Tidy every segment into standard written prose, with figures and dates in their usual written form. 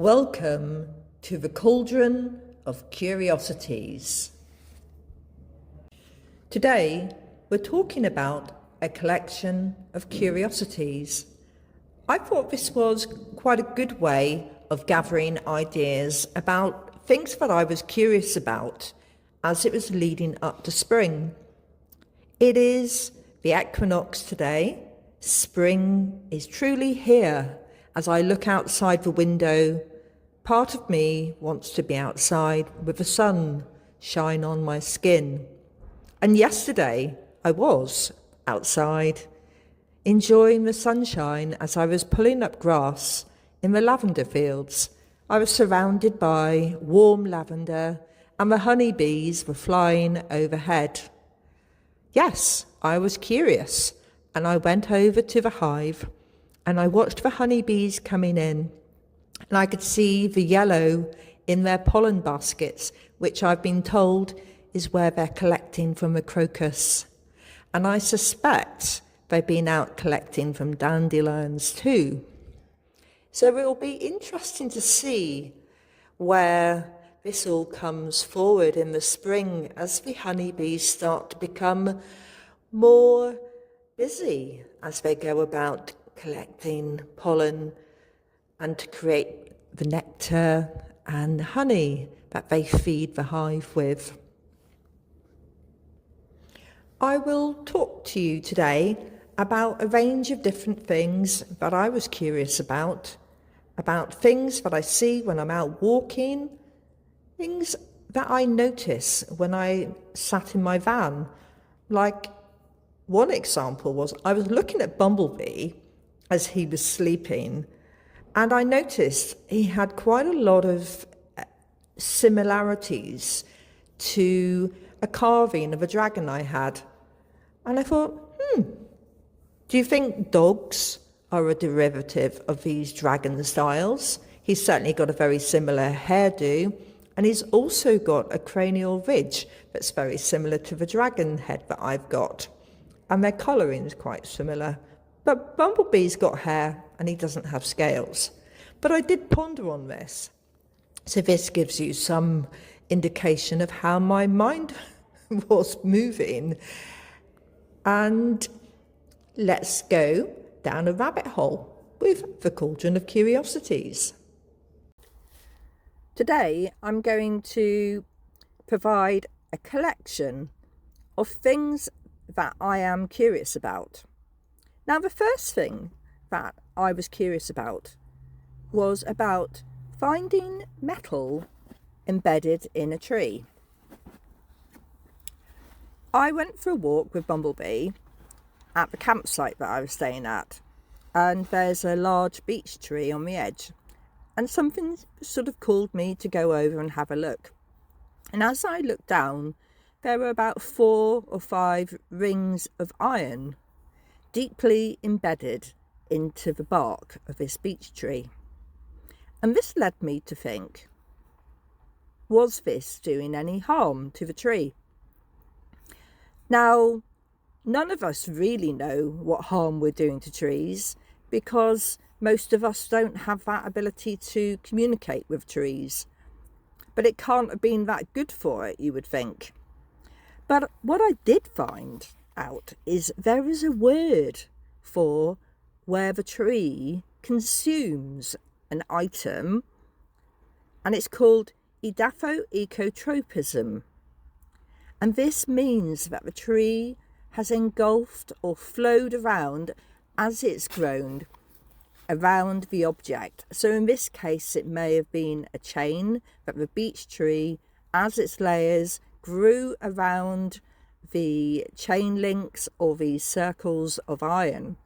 Welcome to the Cauldron of Curiosities. Today we're talking about a collection of curiosities. I thought this was quite a good way of gathering ideas about things that I was curious about as it was leading up to spring. It is the equinox today. Spring is truly here. As I look outside the window, part of me wants to be outside with the sun shine on my skin. And yesterday I was outside enjoying the sunshine as I was pulling up grass in the lavender fields. I was surrounded by warm lavender and the honeybees were flying overhead. Yes, I was curious and I went over to the hive and I watched the honeybees coming in, and I could see the yellow in their pollen baskets, which I've been told is where they're collecting from the crocus. And I suspect they've been out collecting from dandelions too. So it will be interesting to see where this all comes forward in the spring as the honeybees start to become more busy as they go about collecting pollen and to create the nectar and honey that they feed the hive with. I will talk to you today about a range of different things that I was curious about things that I see when I'm out walking, things that I notice when I sat in my van. Like one example was I was looking at Bumblebee as he was sleeping, and I noticed he had quite a lot of similarities to a carving of a dragon I had. And I thought, do you think dogs are a derivative of these dragon styles? He's certainly got a very similar hairdo, and he's also got a cranial ridge that's very similar to the dragon head that I've got. And their colouring is quite similar. But Bumblebee's got hair and he doesn't have scales. But I did ponder on this. So this gives you some indication of how my mind was moving. And let's go down a rabbit hole with the Cauldron of Curiosities. Today I'm going to provide a collection of things that I am curious about. Now, the first thing that I was curious about was about finding metal embedded in a tree. I went for a walk with Bumblebee at the campsite that I was staying at, and there's a large beech tree on the edge, and something sort of called me to go over and have a look. And as I looked down, there were about 4 or 5 rings of iron deeply embedded into the bark of this beech tree. And this led me to think, was this doing any harm to the tree? Now, none of us really know what harm we're doing to trees because most of us don't have that ability to communicate with trees. But it can't have been that good for it, you would think. But what I did find out is there is a word for where the tree consumes an item, and it's called edaphoecotropism. And this means that the tree has engulfed or flowed around as it's grown around the object. So in this case it may have been a chain that the beech tree, as its layers grew around the chain links or these circles of iron,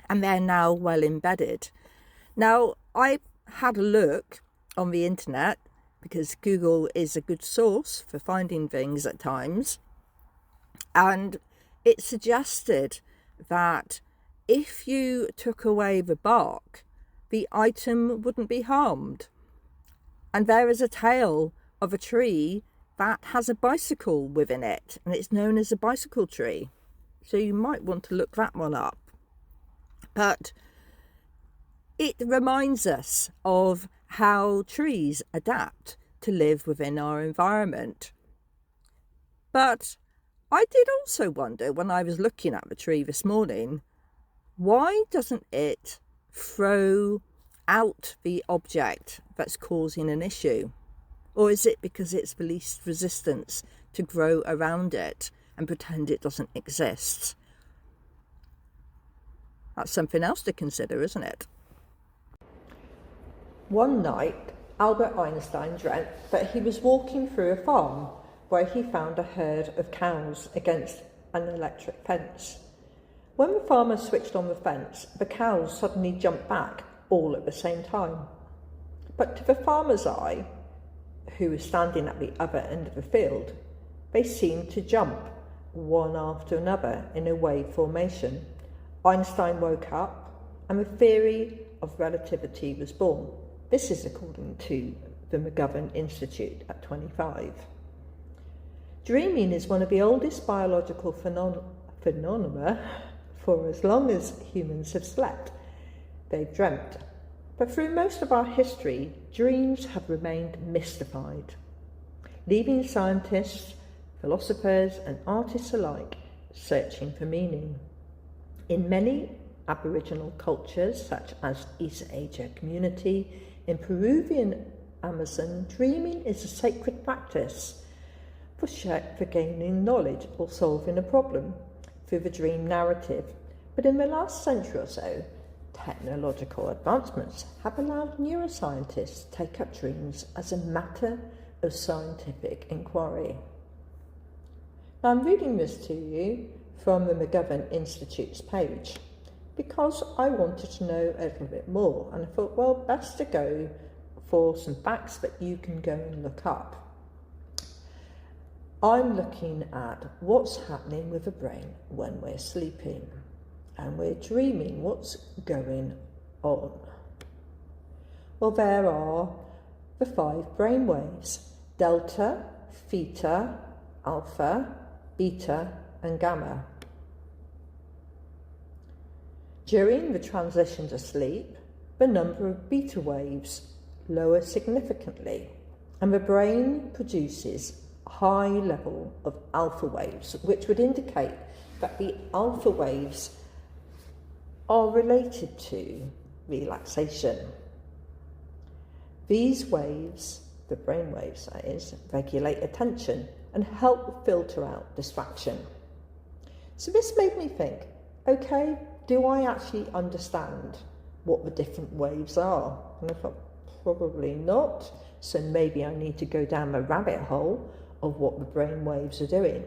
and they're now well embedded. Now, I had a look on the internet because Google is a good source for finding things at times, and it suggested that if you took away the bark, the item wouldn't be harmed. And there is a tale of a tree that has a bicycle within it, and it's known as a bicycle tree. So you might want to look that one up. But It reminds us of how trees adapt to live within our environment. But I did also wonder when I was looking at the tree this morning, why doesn't it throw out the object that's causing an issue? Or is it because it's the least resistance to grow around it and pretend it doesn't exist? That's something else to consider, isn't it? One night, Albert Einstein dreamt that he was walking through a farm where he found a herd of cows against an electric fence. When the farmer switched on the fence, the cows suddenly jumped back all at the same time. But to the farmer's eye, who was standing at the other end of the field, they seemed to jump one after another in a wave formation. Einstein woke up and the theory of relativity was born. This is according to the McGovern Institute at 25. Dreaming is one of the oldest biological phenomena. For as long as humans have slept, they've dreamt. But through most of our history, dreams have remained mystified, leaving scientists, philosophers and artists alike searching for meaning. In many Aboriginal cultures, such as East Asia community, in Peruvian Amazon, dreaming is a sacred practice for gaining knowledge or solving a problem through the dream narrative. But in the last century or so, technological advancements have allowed neuroscientists to take up dreams as a matter of scientific inquiry. Now, I'm reading this to you from the McGovern Institute's page because I wanted to know a little bit more, and I thought, well, best to go for some facts that you can go and look up. I'm looking at what's happening with the brain when we're sleeping and we're dreaming. What's going on? Well, there are the 5 brain waves: delta, theta, alpha, beta and gamma. During the transition to sleep, the number of beta waves lowers significantly and the brain produces a high level of alpha waves, which would indicate that the alpha waves are related to relaxation. These waves, the brain waves that is, regulate attention and help filter out distraction. So this made me think, okay, do I actually understand what the different waves are? And I thought, probably not. So maybe I need to go down the rabbit hole of what the brain waves are doing.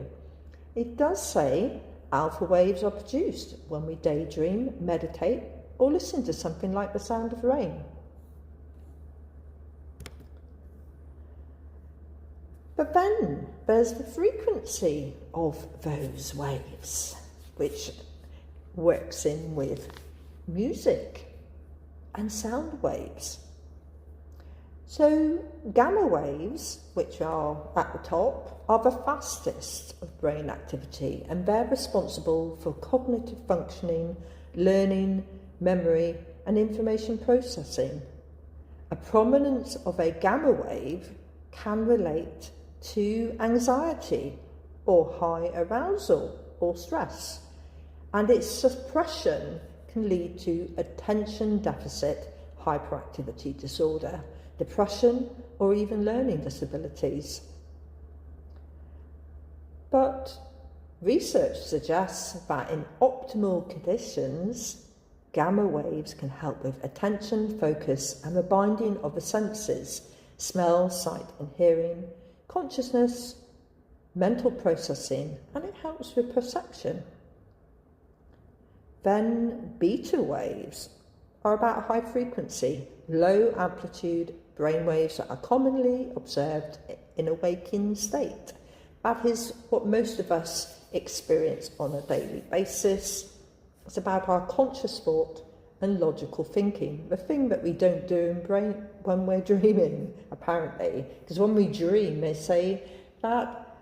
It does say alpha waves are produced when we daydream, meditate, or listen to something like the sound of rain. But then there's the frequency of those waves, which works in with music and sound waves. So gamma waves, which are at the top, are the fastest of brain activity, and they're responsible for cognitive functioning, learning, memory and information processing. A prominence of a gamma wave can relate to anxiety or high arousal or stress, and its suppression can lead to attention deficit hyperactivity disorder, depression or even learning disabilities. But research suggests that in optimal conditions, gamma waves can help with attention, focus and the binding of the senses, smell, sight and hearing, consciousness, mental processing, and it helps with perception. Then beta waves are about high frequency, low amplitude brain waves that are commonly observed in a waking state. That is what most of us experience on a daily basis. It's about our conscious thought and logical thinking, the thing that we don't do when we're dreaming, apparently. Because when we dream, they say that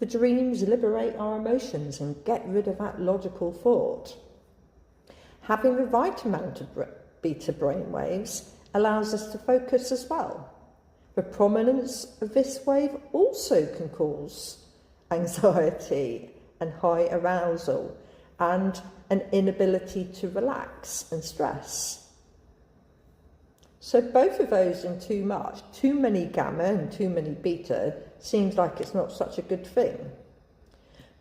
the dreams liberate our emotions and get rid of that logical thought. Having the right amount of beta brainwaves allows us to focus as well. The prominence of this wave also can cause anxiety and high arousal and an inability to relax and stress. So both of those in too much, too many gamma and too many beta, seems like it's not such a good thing.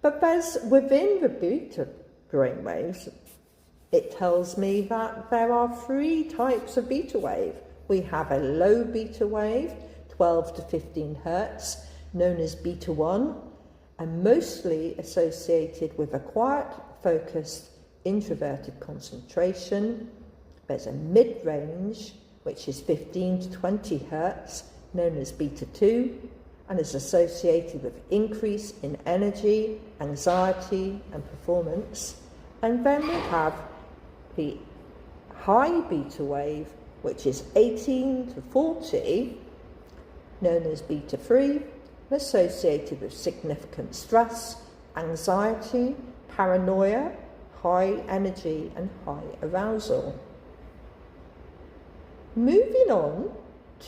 But there's, within the beta brainwaves, it tells me that there are 3 types of beta wave. We have a low beta wave, 12 to 15 hertz, known as beta 1, and mostly associated with a quiet, focused, introverted concentration. There's a mid-range, which is 15 to 20 hertz, known as beta 2, and is associated with increase in energy, anxiety, and performance. And then we have the high beta wave, which is 18 to 40, known as beta 3, associated with significant stress, anxiety, paranoia, high energy, and high arousal. Moving on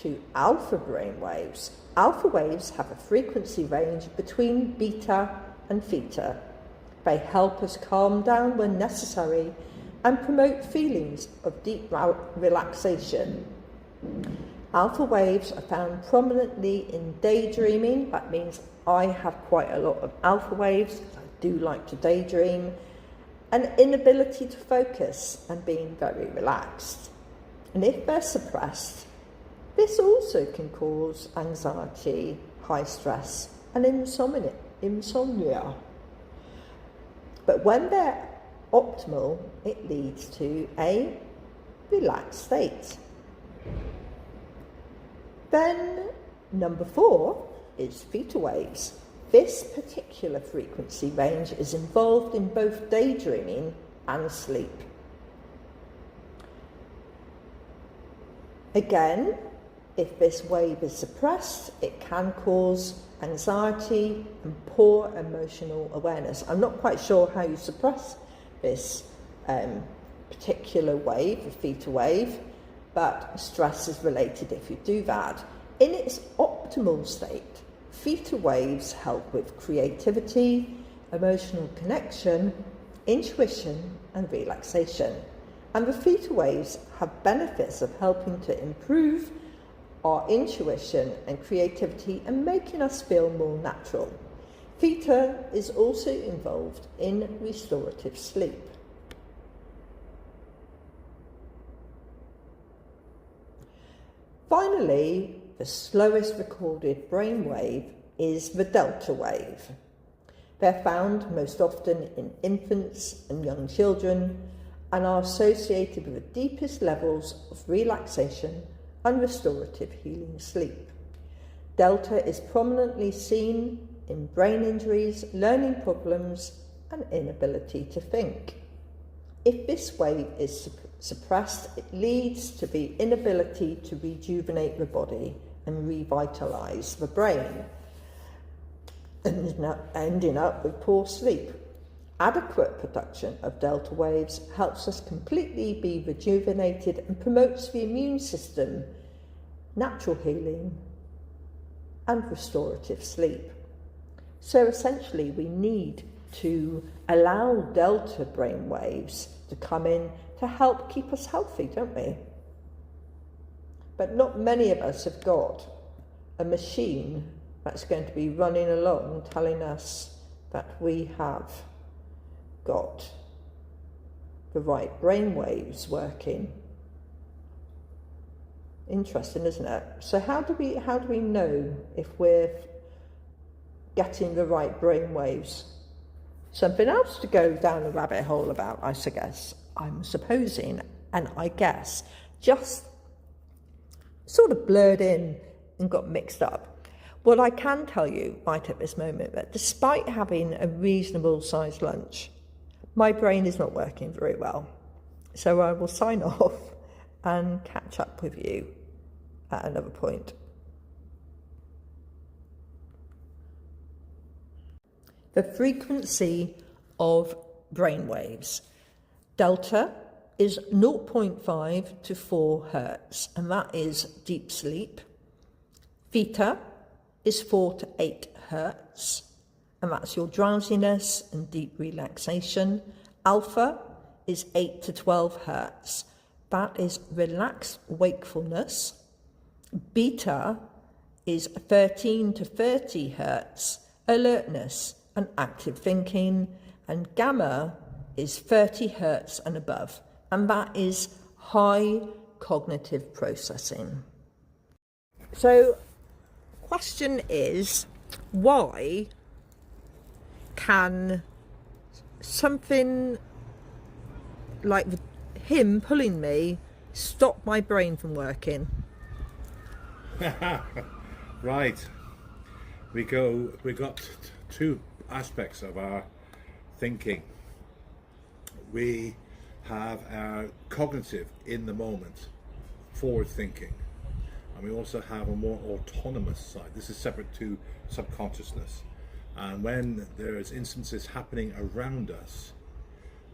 to alpha brainwaves. Alpha waves have a frequency range between beta and theta. They help us calm down when necessary and promote feelings of deep relaxation. Alpha waves are found prominently in daydreaming. That means I have quite a lot of alpha waves because I do like to daydream. An inability to focus and being very relaxed. And if they're suppressed, this also can cause anxiety, high stress, and insomnia. But when they're optimal, it leads to a relaxed state. Then number 4 is theta waves. This particular frequency range is involved in both daydreaming and sleep. Again, if this wave is suppressed, it can cause anxiety and poor emotional awareness. I'm not quite sure how you suppress this particular wave, the theta wave, but stress is related if you do that. In its optimal state, theta waves help with creativity, emotional connection, intuition, and relaxation. And the theta waves have benefits of helping to improve our intuition and creativity and making us feel more natural. Theta is also involved in restorative sleep. Finally, the slowest recorded brainwave is the delta wave. They're found most often in infants and young children and are associated with the deepest levels of relaxation and restorative healing sleep. Delta is prominently seen in brain injuries, learning problems, and inability to think. If this wave is suppressed, it leads to the inability to rejuvenate the body and revitalize the brain, ending up with poor sleep. Adequate production of delta waves helps us completely be rejuvenated and promotes the immune system, natural healing, and restorative sleep. So essentially, we need to allow delta brain waves to come in to help keep us healthy, don't we? But not many of us have got a machine that's going to be running along telling us that we have got the right brain waves working. Interesting, isn't it? So how do we know if we're getting the right brain waves? Something else to go down the rabbit hole about, I'm supposing, and I guess just sort of blurred in and got mixed up. What I can tell you right at this moment, that despite having a reasonable sized lunch, my brain is not working very well. So I will sign off and catch up with you at another point. The frequency of brain waves. Delta is 0.5 to 4 hertz, and that is deep sleep. Theta is 4 to 8 hertz, and that's your drowsiness and deep relaxation. Alpha is 8 to 12 hertz. That is relaxed wakefulness. Beta is 13 to 30 hertz, alertness and active thinking. And gamma is 30 hertz and above, and that is high cognitive processing. So, question is, why can something like him pulling me stop my brain from working? Right. We got two aspects of our thinking. We have our cognitive, in the moment, forward thinking, and we also have a more autonomous side. This is separate to subconsciousness, and when there's instances happening around us,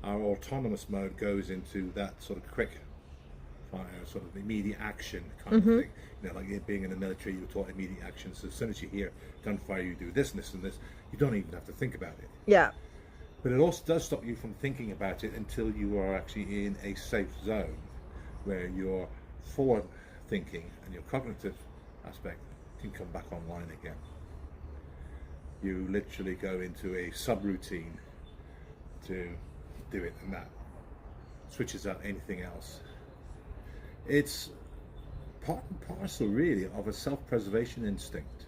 our autonomous mode goes into that sort of quick fire, sort of immediate action kind of thing. You know, like being in the military, you're taught immediate action. So as soon as you hear gunfire, you do this and this and this. You don't even have to think about it. Yeah. But it also does stop you from thinking about it until you are actually in a safe zone where your forward thinking and your cognitive aspect can come back online again. You literally go into a subroutine to do it, and that switches out anything else. It's part and parcel, really, of a self-preservation instinct.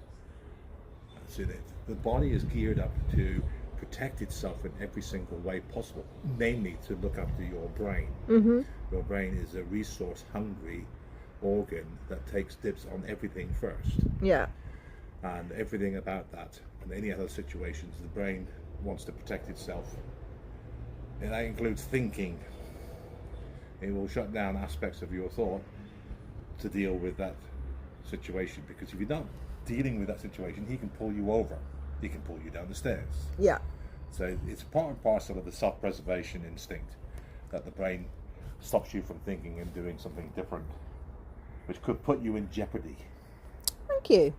That's in it. The body is geared up to protect itself in every single way possible, namely to look after your brain. Your brain is a resource-hungry organ that takes dibs on everything first. Yeah. And everything about that, and any other situations, the brain wants to protect itself. And that includes thinking. It will shut down aspects of your thought to deal with that situation, because if you're not dealing with that situation, he can pull you over. He can pull you down the stairs. Yeah. So it's part and parcel of the self-preservation instinct that the brain stops you from thinking and doing something different, which could put you in jeopardy. Thank you.